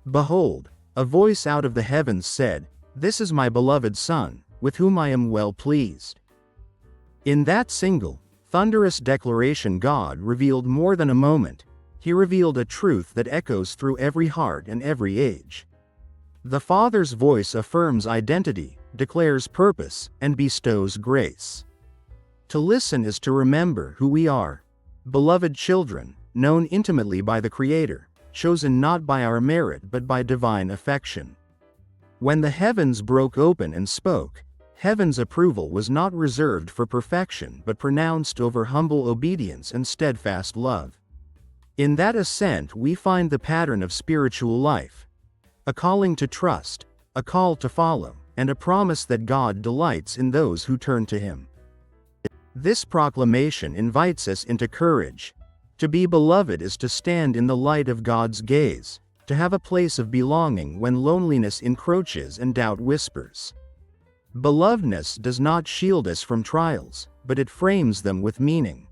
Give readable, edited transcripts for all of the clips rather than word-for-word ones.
Behold, a voice out of the heavens said, "This is my beloved Son, with whom I am well pleased." In that single, thunderous declaration, God revealed more than a moment. He revealed a truth that echoes through every heart and every age. The Father's voice affirms identity, declares purpose, and bestows grace. To listen is to remember who we are. Beloved children, known intimately by the Creator, chosen not by our merit but by divine affection. When the heavens broke open and spoke, heaven's approval was not reserved for perfection but pronounced over humble obedience and steadfast love. In that assent we find the pattern of spiritual life. A calling to trust, a call to follow, and a promise that God delights in those who turn to Him. This proclamation invites us into courage. To be beloved is to stand in the light of God's gaze, to have a place of belonging when loneliness encroaches and doubt whispers. Belovedness does not shield us from trials, but it frames them with meaning.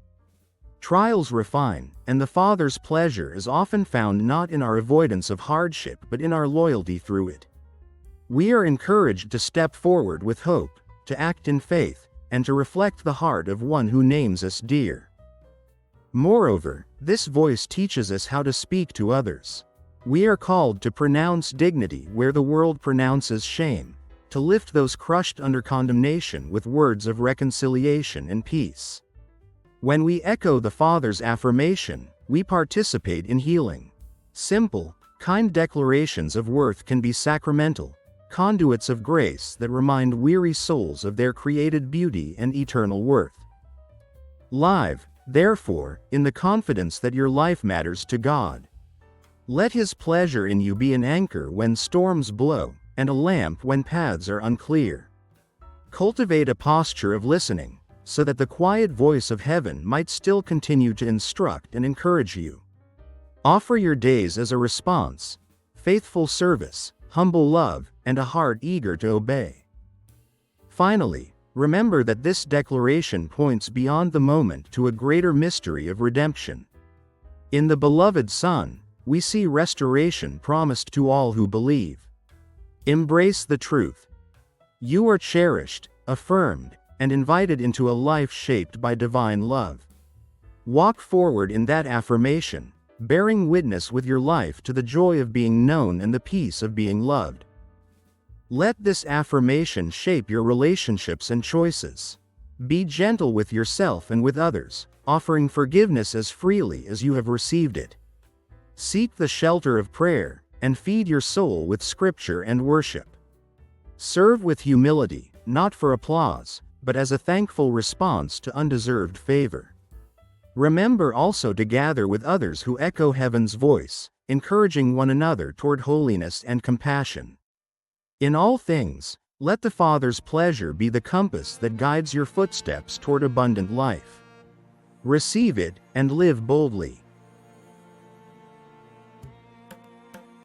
Trials refine, and the Father's pleasure is often found not in our avoidance of hardship but in our loyalty through it. We are encouraged to step forward with hope, to act in faith, and to reflect the heart of one who names us dear. Moreover, this voice teaches us how to speak to others. We are called to pronounce dignity where the world pronounces shame, to lift those crushed under condemnation with words of reconciliation and peace. When we echo the Father's affirmation, we participate in healing. Simple, kind declarations of worth can be sacramental, conduits of grace that remind weary souls of their created beauty and eternal worth. Live, therefore, in the confidence that your life matters to God. Let His pleasure in you be an anchor when storms blow, and a lamp when paths are unclear. Cultivate a posture of listening, so that the quiet voice of heaven might still continue to instruct and encourage you. Offer your days as a response, faithful service, humble love, and a heart eager to obey. Finally, remember that this declaration points beyond the moment to a greater mystery of redemption. In the beloved Son, we see restoration promised to all who believe. Embrace the truth. You are cherished, affirmed, and invited into a life shaped by divine love. Walk forward in that affirmation, bearing witness with your life to the joy of being known and the peace of being loved. Let this affirmation shape your relationships and choices. Be gentle with yourself and with others, offering forgiveness as freely as you have received it. Seek the shelter of prayer, and feed your soul with scripture and worship. Serve with humility, not for applause, but as a thankful response to undeserved favor. Remember also to gather with others who echo heaven's voice, encouraging one another toward holiness and compassion. In all things, let the Father's pleasure be the compass that guides your footsteps toward abundant life. Receive it, and live boldly.